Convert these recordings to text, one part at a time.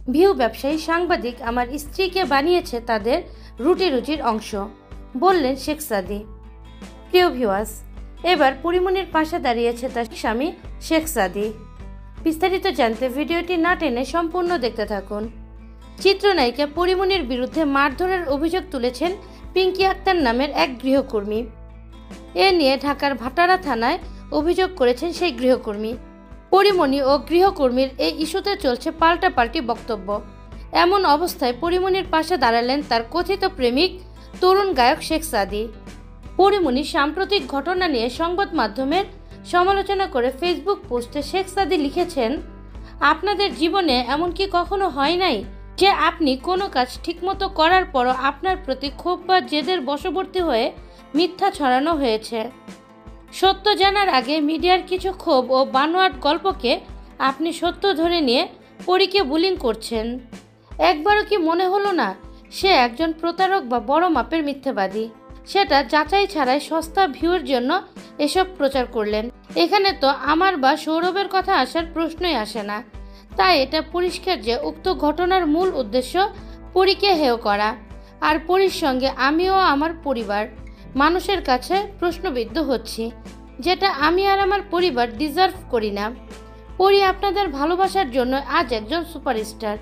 View ব্যবসায়ী সাংবাদিক আমার স্ত্রীকে বানিয়েছে তাদের রুটি রুজির অংশ, বললেন শেখ সাদী। প্রিয় ভিউয়ার্স, এবার পরীমনির পাশে দাঁড়িয়েছে তার স্বামী শেখ সাদী। বিস্তারিত জানতে ভিডিওটি না টেনে সম্পূর্ণ দেখতে থাকুন। চিত্রনায়িকা পরীমনির বিরুদ্ধে মারধরের অভিযোগ তুলেছেন পিঙ্কি আক্তার নামের এক গৃহকর্মী। এ নিয়ে ঢাকার ভাটারা থানায় অভিযোগ করেছেন সেই গৃহকর্মী। পরীমনি ও গৃহকর্মীর এই ইস্যুতে চলছে পাল্টাপাল্টি বক্তব্য। এমন অবস্থায় পরীমনির পাশে দাঁড়ালেন তার কথিত প্রেমিক তরুণ গায়ক শেখ সাদী। পরীমনি সাম্প্রতিক ঘটনা নিয়ে সংবাদ মাধ্যমের সমালোচনা করে ফেসবুক পোস্টে শেখ সাদী লিখেছেন, আপনাদের জীবনে এমন কি কখনো হয় নাই যে আপনি কোনো কাজ ঠিকমতো করার পরও আপনার প্রতি ক্ষোভ বা জেদের বশবর্তী হয়ে মিথ্যা ছড়ানো হয়েছে। সত্য জানার আগে মিডিয়ার কিছু ক্ষোভ ও বানোয়াট গল্পকে আপনি সত্য ধরে নিয়ে পরীকে বুলিং করছেন। একবারও কি মনে হলো না সে একজন প্রতারক বা বড় মাপের মিথ্যাবাদী? সেটা যাচাই ছাড়াই সস্তা ভিউর জন্য এসব প্রচার করলেন। এখানে তো আমার বা সৌরভের কথা আসার প্রশ্নই আসে না। তাই এটা পরিষ্কার যে উক্ত ঘটনার মূল উদ্দেশ্য পরীকে হেয় করা, আর পরীর সঙ্গে আমিও আমার পরিবার মানুষের কাছে প্রশ্নবিদ্ধ হচ্ছি, যেটা আমি আর আমার পরিবার ডিজার্ভ করি না। পরী আপনাদের ভালোবাসার জন্য আজ একজন সুপারস্টার,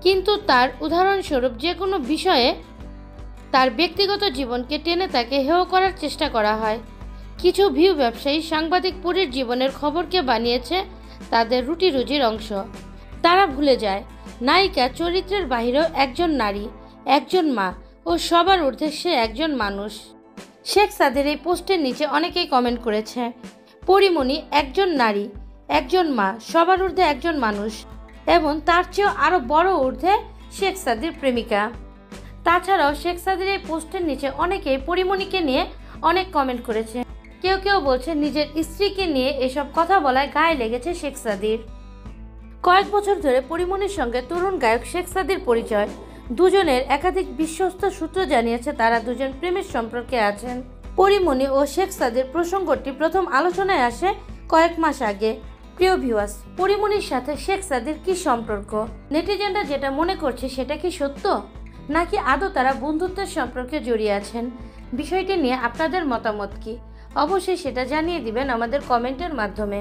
কিন্তু তার উদাহরণস্বরূপ যে কোনো বিষয়ে তার ব্যক্তিগত জীবনকে টেনে তাকে হেয় করার চেষ্টা করা হয়। কিছু ভিউ ব্যবসায়ী সাংবাদিক পরীর জীবনের খবরকে বানিয়েছে তাদের রুটি রুজির অংশ। তারা ভুলে যায় নায়িকা চরিত্রের বাহিরেও একজন নারী, একজন মা ও সবার ঊর্ধ্বে সে একজন মানুষ। শেখ সাদীর এই পোস্টের নিচে অনেকেই কমেন্ট করেছে, পরীমনি একজন নারী, একজন মা, সবার ঊর্ধ্বে একজন মানুষ, এবং তার চেয়েও আরও বড় ঊর্ধ্বে শেখ সাদীর প্রেমিকা। তাছাড়াও শেখ সাদীর এই পোস্টের নিচে অনেকেই পরীমনিকে নিয়ে অনেক কমেন্ট করেছে। কেউ কেউ বলছে নিজের স্ত্রীকে নিয়ে এসব কথা বলায় গায়ে লেগেছে শেখ সাদীর। কয়েক বছর ধরে পরীমনির সঙ্গে তরুণ গায়ক শেখ সাদীর পরিচয়। দুজনের একাধিক বিশ্বস্ত সূত্র জানিয়েছে তারা দুজন প্রেমের সম্পর্কে আছেন। পরীমনি ও শেখ সাদীর প্রসঙ্গটি প্রথম আলোচনায় আসে কয়েক মাস আগে। প্রিয় ভিউয়ার্স, পরীমনির সাথে শেখ সাদীর কি সম্পর্ক? নেটিজেনরা যেটা মনে করছে সেটা কি সত্য, নাকি আদৌ তারা বন্ধুত্বের সম্পর্কে জড়িয়ে আছেন? বিষয়টি নিয়ে আপনাদের মতামত কি? অবশ্যই সেটা জানিয়ে দিবেন আমাদের কমেন্টের মাধ্যমে।